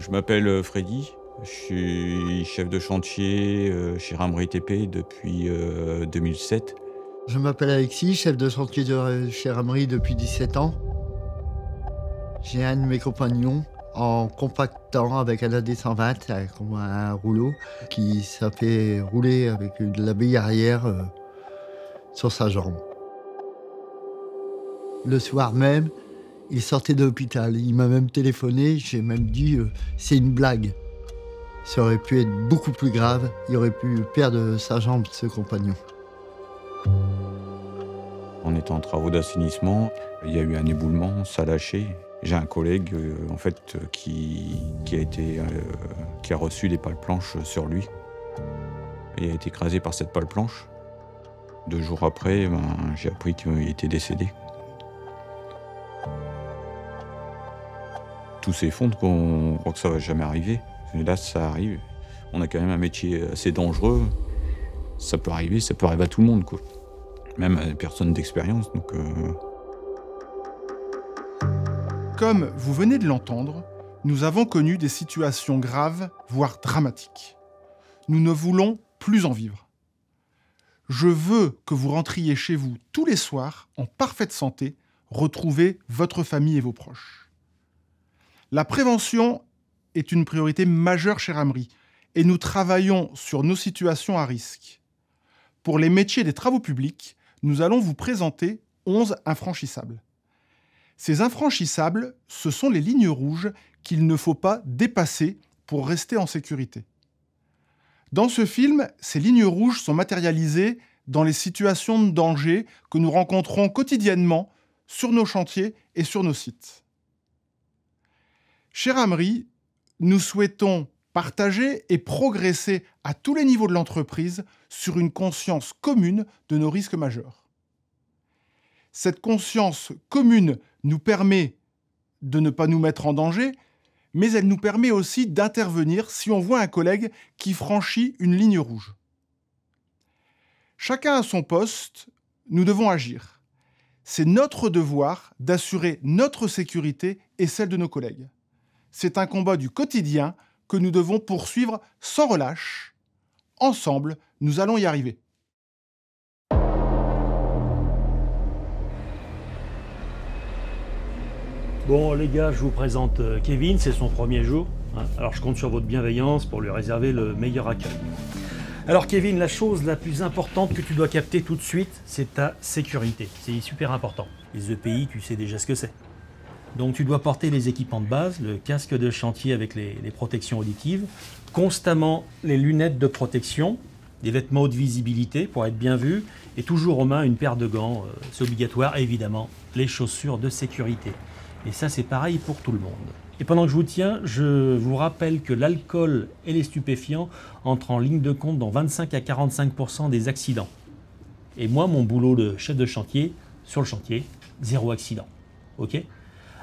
Je m'appelle Freddy, je suis chef de chantier chez Ramry TP depuis 2007. Je m'appelle Alexis, chef de chantier chez Ramry depuis 17 ans. J'ai un de mes compagnons en compactant avec un AD120, avec un rouleau, qui s'est fait rouler avec la bille arrière sur sa jambe. Le soir même, il sortait de l'hôpital. Il m'a même téléphoné, j'ai même dit c'est une blague. Ça aurait pu être beaucoup plus grave, il aurait pu perdre sa jambe, ce compagnon. On était en travaux d'assainissement, il y a eu un éboulement, ça a lâché. J'ai un collègue qui a reçu des pales planches sur lui. Il a été écrasé par cette pale planche. 2 jours après, j'ai appris qu'il était décédé. Tout s'effondre, on croit que ça va jamais arriver. Et là, ça arrive. On a quand même un métier assez dangereux. Ça peut arriver à tout le monde, quoi. Même à des personnes d'expérience. Comme vous venez de l'entendre, nous avons connu des situations graves, voire dramatiques. Nous ne voulons plus en vivre. Je veux que vous rentriez chez vous tous les soirs en parfaite santé, retrouver votre famille et vos proches. La prévention est une priorité majeure chez Ramry et nous travaillons sur nos situations à risque. Pour les métiers des travaux publics, nous allons vous présenter 11 infranchissables. Ces infranchissables, ce sont les lignes rouges qu'il ne faut pas dépasser pour rester en sécurité. Dans ce film, ces lignes rouges sont matérialisées dans les situations de danger que nous rencontrons quotidiennement sur nos chantiers et sur nos sites. Chez Ramry, nous souhaitons partager et progresser à tous les niveaux de l'entreprise sur une conscience commune de nos risques majeurs. Cette conscience commune nous permet de ne pas nous mettre en danger, mais elle nous permet aussi d'intervenir si on voit un collègue qui franchit une ligne rouge. Chacun à son poste, nous devons agir. C'est notre devoir d'assurer notre sécurité et celle de nos collègues. C'est un combat du quotidien que nous devons poursuivre sans relâche. Ensemble, nous allons y arriver. Bon les gars, je vous présente Kevin, c'est son premier jour. Alors je compte sur votre bienveillance pour lui réserver le meilleur accueil. Alors Kevin, la chose la plus importante que tu dois capter tout de suite, c'est ta sécurité. C'est super important. Les EPI, tu sais déjà ce que c'est. Donc tu dois porter les équipements de base, le casque de chantier avec les protections auditives, constamment les lunettes de protection, des vêtements haute visibilité pour être bien vu, et toujours aux mains une paire de gants, c'est obligatoire, et évidemment les chaussures de sécurité. Et ça c'est pareil pour tout le monde. Et pendant que je vous tiens, je vous rappelle que l'alcool et les stupéfiants entrent en ligne de compte dans 25 à 45% des accidents. Et moi, mon boulot de chef de chantier, sur le chantier, 0 accident. Ok ?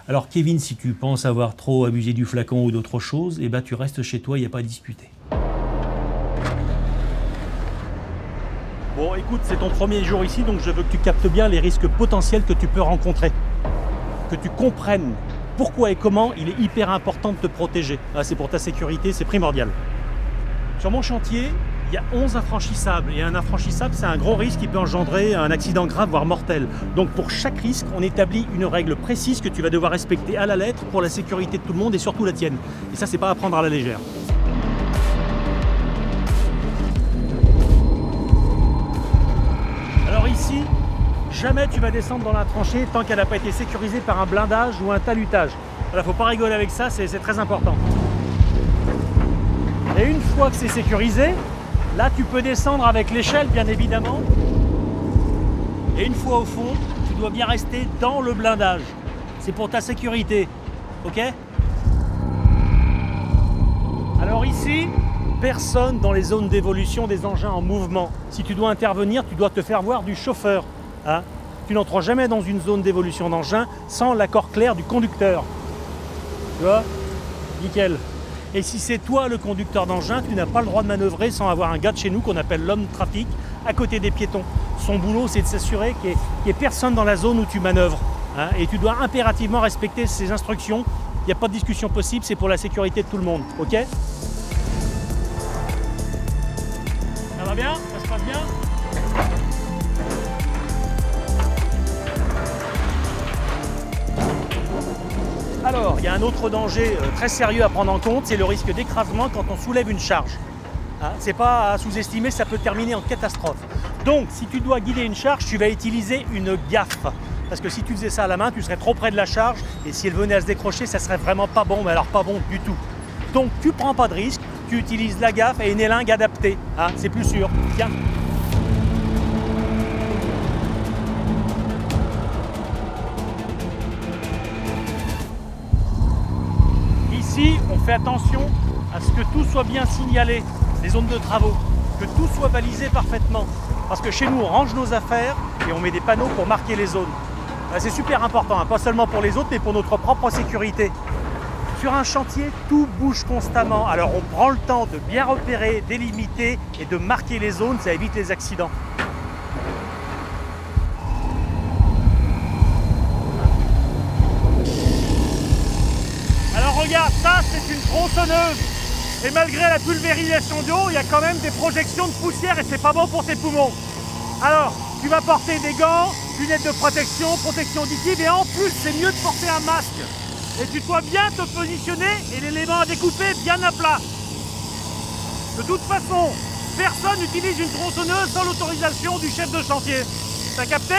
Alors Kevin, si tu penses avoir trop abusé du flacon ou d'autre chose, eh ben tu restes chez toi, il n'y a pas à discuter. Bon écoute, c'est ton premier jour ici, donc je veux que tu captes bien les risques potentiels que tu peux rencontrer. Que tu comprennes pourquoi et comment il est hyper important de te protéger. C'est pour ta sécurité, c'est primordial. Sur mon chantier, il y a 11 infranchissables. Et un infranchissable, c'est un gros risque qui peut engendrer un accident grave, voire mortel. Donc pour chaque risque, on établit une règle précise que tu vas devoir respecter à la lettre pour la sécurité de tout le monde et surtout la tienne. Et ça, c'est pas à prendre à la légère. Alors ici, jamais tu vas descendre dans la tranchée tant qu'elle n'a pas été sécurisée par un blindage ou un talutage. Voilà, faut pas rigoler avec ça, c'est très important. Et une fois que c'est sécurisé, là tu peux descendre avec l'échelle bien évidemment. Et une fois au fond, tu dois bien rester dans le blindage. C'est pour ta sécurité, ok? Alors ici, personne dans les zones d'évolution des engins en mouvement. Si tu dois intervenir, tu dois te faire voir du chauffeur. Hein? Tu n'entres jamais dans une zone d'évolution d'engin sans l'accord clair du conducteur. Tu vois? Nickel. Et si c'est toi le conducteur d'engin, tu n'as pas le droit de manœuvrer sans avoir un gars de chez nous qu'on appelle l'homme de trafic à côté des piétons. Son boulot, c'est de s'assurer qu'il n'y ait personne dans la zone où tu manœuvres. Hein, et tu dois impérativement respecter ces instructions Il n'y a pas de discussion possible, c'est pour la sécurité de tout le monde, ok? Ça va bien? Ça se passe bien? Alors, il y a un autre danger très sérieux à prendre en compte, c'est le risque d'écrasement quand on soulève une charge. Hein, c'est pas à sous-estimer, ça peut terminer en catastrophe. Donc, si tu dois guider une charge, tu vas utiliser une gaffe. Parce que si tu faisais ça à la main, tu serais trop près de la charge, et si elle venait à se décrocher, ça serait vraiment pas bon, mais alors pas bon du tout. Donc, tu prends pas de risque, tu utilises la gaffe et une élingue adaptée. Hein, c'est plus sûr. Tiens. Ici, on fait attention à ce que tout soit bien signalé, les zones de travaux, que tout soit balisé parfaitement. Parce que chez nous, on range nos affaires et on met des panneaux pour marquer les zones. C'est super important, hein, pas seulement pour les autres, mais pour notre propre sécurité. Sur un chantier, tout bouge constamment. Alors on prend le temps de bien repérer, délimiter et de marquer les zones, ça évite les accidents. Regarde, ça c'est une tronçonneuse. Et malgré la pulvérisation d'eau, il y a quand même des projections de poussière et c'est pas bon pour tes poumons. Alors, tu vas porter des gants, lunettes de protection, protection auditive et en plus, c'est mieux de porter un masque. Et tu dois bien te positionner et l'élément à découper bien à plat. De toute façon, personne n'utilise une tronçonneuse sans l'autorisation du chef de chantier. T'as capté ?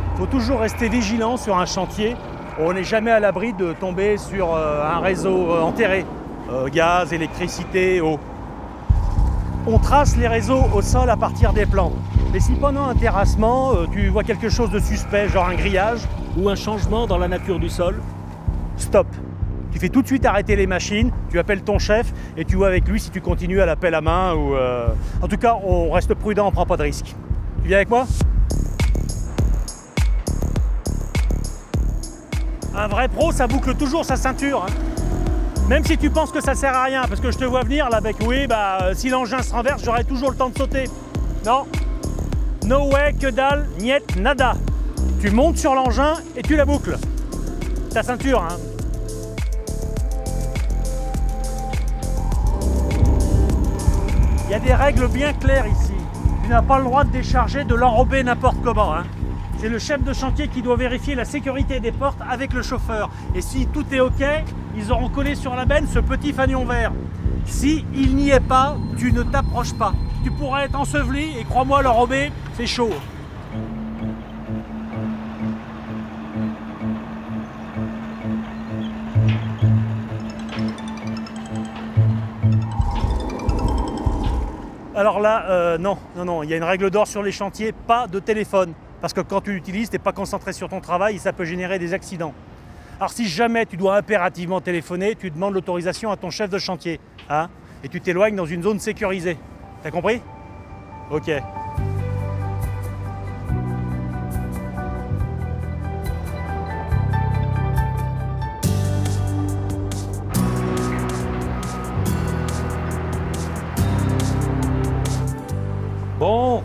Il faut toujours rester vigilant sur un chantier. On n'est jamais à l'abri de tomber sur un réseau enterré. Gaz, électricité, eau. On trace les réseaux au sol à partir des plans. Mais si pendant un terrassement, tu vois quelque chose de suspect, genre un grillage ou un changement dans la nature du sol, stop. Tu fais tout de suite arrêter les machines, tu appelles ton chef et tu vois avec lui si tu continues à la pelle à main ou... En tout cas, on reste prudent, on ne prend pas de risque. Tu viens avec moi ? Un vrai pro, ça boucle toujours sa ceinture. Hein. Même si tu penses que ça sert à rien, parce que je te vois venir là avec oui, si l'engin se renverse, j'aurai toujours le temps de sauter. Non. No way, que dalle, niet, nada. Tu montes sur l'engin et tu la boucles. Ta ceinture, hein. Il y a des règles bien claires ici. Tu n'as pas le droit de décharger, de l'enrober n'importe comment. Hein. C'est le chef de chantier qui doit vérifier la sécurité des portes avec le chauffeur. Et si tout est OK, ils auront collé sur la benne ce petit fanion vert. Si il n'y est pas, tu ne t'approches pas. Tu pourras être enseveli et crois-moi, l'enrober, c'est chaud. Alors là, non, il y a une règle d'or sur les chantiers, pas de téléphone. Parce que quand tu l'utilises, tu n'es pas concentré sur ton travail et ça peut générer des accidents. Alors si jamais tu dois impérativement téléphoner, tu demandes l'autorisation à ton chef de chantier. Hein, et tu t'éloignes dans une zone sécurisée. T'as compris? Ok. Bon,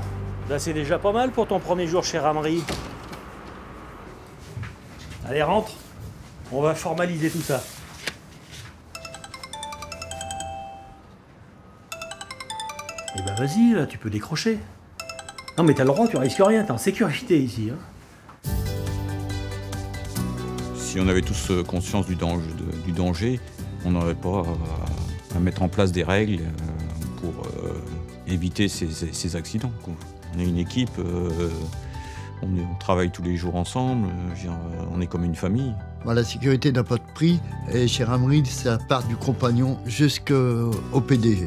là c'est déjà pas mal pour ton premier jour chez Ramery. Allez, rentre. On va formaliser tout ça. Eh ben vas-y, là, tu peux décrocher. Non mais t'as le droit, tu risques rien, t'es en sécurité ici. Hein. Si on avait tous conscience du danger, on n'aurait pas à mettre en place des règles pour éviter ces accidents. On est une équipe, on travaille tous les jours ensemble, on est comme une famille. La sécurité n'a pas de prix et chez Ramery, ça part du compagnon jusqu'au PDG.